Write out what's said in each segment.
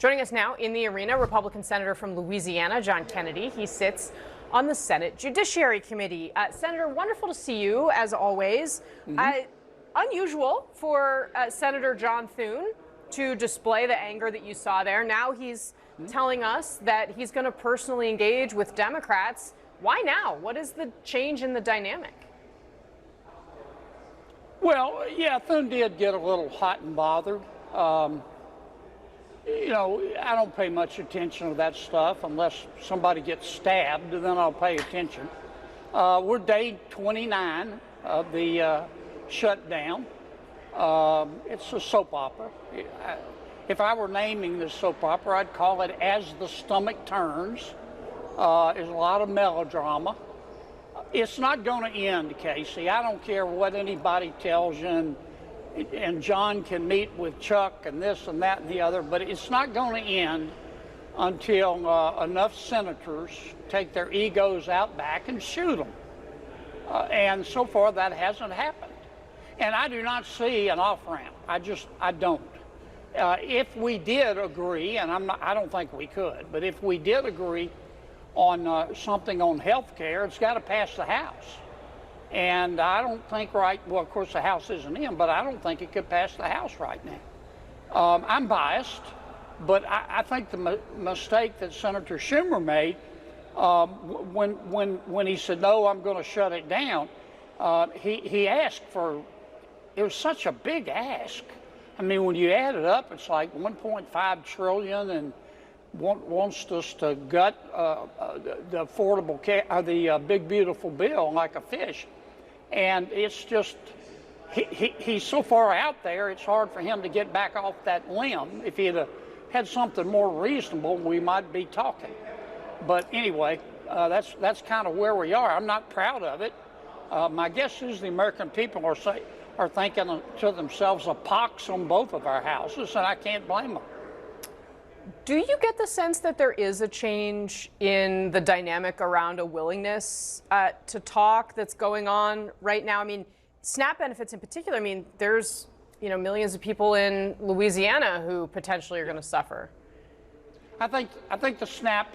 Joining us now in the arena, Republican Senator from Louisiana, John Kennedy. He sits on the Senate Judiciary Committee. Senator, wonderful to see you, as always. Unusual for Senator John Thune to display the anger that you saw there. Now he's telling us that he's going to personally engage with Democrats. Why now? What is the change in the dynamic? Well, yeah, Thune did get a little hot and bothered. You know, I don't pay much attention to that stuff unless somebody gets stabbed, then I'll pay attention. We're day 29 of the Shutdown. It's a soap opera. If I were naming this soap opera, I'd call it As the Stomach Turns. There's a lot of melodrama. It's not going to end, Casey. I don't care what anybody tells you, and John can meet with Chuck and this and that and the other, but it's not going to end until enough senators take their egos out back and shoot them. And so far, that hasn't happened. And I do not see an off-ramp. I don't. If we did agree, and I don't think we could, but if we did agree on something on health care, it's got to pass the House. And I don't think well, of course, the House isn't in, but I don't think it could pass the House right now. I'm biased, but I think the mistake that Senator Schumer made when he said, no, I'm going to shut it down, he asked for, it was such a big ask. I mean, when you add it up, it's like 1.5 trillion and wants us to gut the affordable care, the big beautiful bill like a fish. And it's just, he's so far out there, it's hard for him to get back off that limb. If he'd had something more reasonable, we might be talking. But anyway, that's kind of where we are. I'm not proud of it. My guess is the American people are thinking to themselves, a pox on both of our houses, and I can't blame them. Do you get the sense that there is a change in the dynamic around a willingness to talk that's going on right now? I mean, SNAP benefits in particular, I mean, there's, millions of people in Louisiana who potentially are going to suffer. I think the SNAP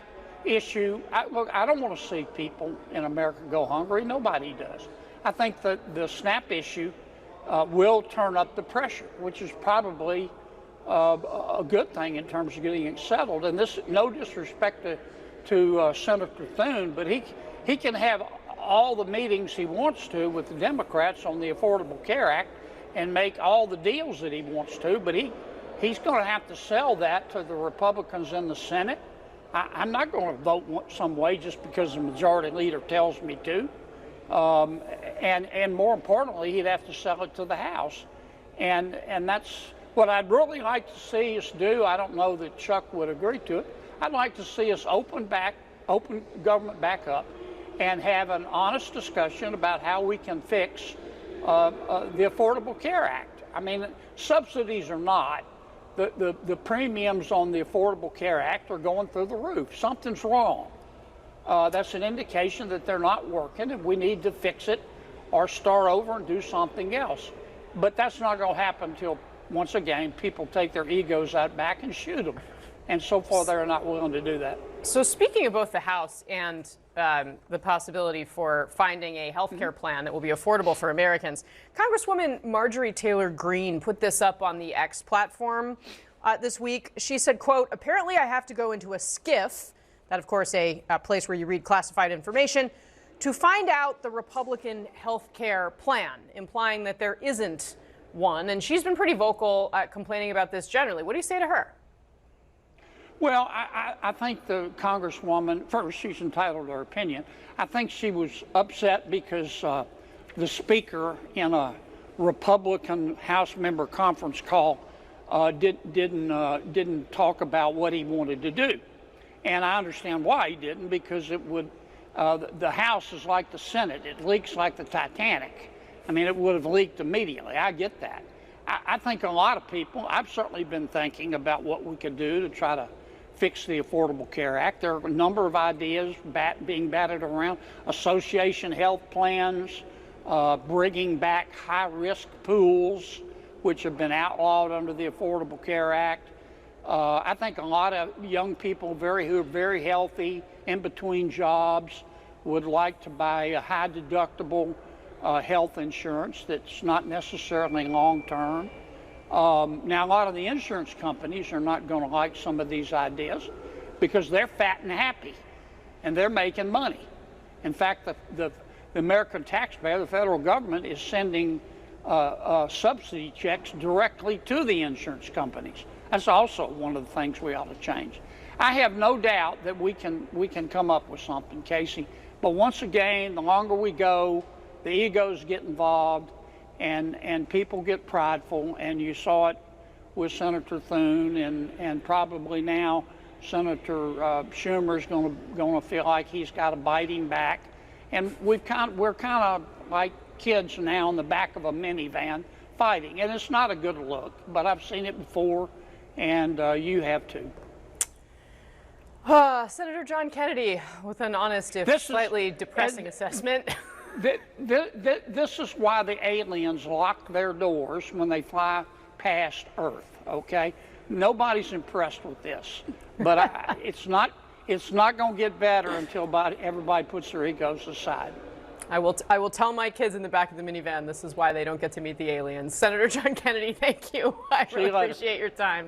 issue, look, I don't want to see people in America go hungry. Nobody does. I think that the SNAP issue will turn up the pressure, which is probably a good thing in terms of getting it settled. And this, no disrespect to Senator Thune, but he can have all the meetings he wants to with the Democrats on the Affordable Care Act and make all the deals that he wants to, but he's going to have to sell that to the Republicans in the Senate. I'm not going to vote some way just because the majority leader tells me to. And more importantly, he'd have to sell it to the House. And that's what I'd really like to see us do. I don't know that Chuck would agree to it. I'd like to see us open government back up and have an honest discussion about how we can fix the Affordable Care Act. I mean, subsidies or not, the premiums on the Affordable Care Act are going through the roof. Something's wrong. That's an indication that they're not working, and we need to fix it or start over and do something else. But that's not going to happen until, once again, people take their egos out back and shoot them. And so far, they're not willing to do that. So speaking of both the House and the possibility for finding a health care plan that will be affordable for Americans, Congresswoman Marjorie Taylor Greene put this up on the X platform this week. She said, quote, apparently I have to go into a SCIF, that, of course, a place where you read classified information, to find out the Republican health care plan, implying that there isn't one. And she's been pretty vocal complaining about this generally. What do you say to her? Well, I think the Congresswoman, first, she's entitled to her opinion. I think she was upset because the Speaker in a Republican House member conference call didn't talk about what he wanted to do. And I understand why he didn't, because it would, the House is like the Senate. It leaks like the Titanic. I mean, it would have leaked immediately. I get that. I think a lot of people, I've certainly been thinking about what we could do to try to fix the Affordable Care Act. There are a number of ideas being batted around. Association health plans, bringing back high-risk pools, which have been outlawed under the Affordable Care Act. I think a lot of young people who are very healthy in between jobs would like to buy a high deductible health insurance that's not necessarily long term. Now, a lot of the insurance companies are not going to like some of these ideas because they're fat and happy and they're making money. In fact, the American taxpayer, the federal government, is sending subsidy checks directly to the insurance companies. That's also one of the things we ought to change. I have no doubt that we can come up with something, Casey. But once again, the longer we go, the egos get involved, and people get prideful. And you saw it with Senator Thune, and probably now Senator Schumer is going to feel like he's got to bite him back. And we're kind of like kids now in the back of a minivan fighting, and it's not a good look. But I've seen it before, and you have too. Senator John Kennedy with an honest, if slightly depressing assessment. This is why the aliens lock their doors when they fly past Earth. Okay, nobody's impressed with this, but it's not going to get better until everybody puts their egos aside. I will tell my kids in the back of the minivan this is why they don't get to meet the aliens. Senator John Kennedy, thank you. I really appreciate your time.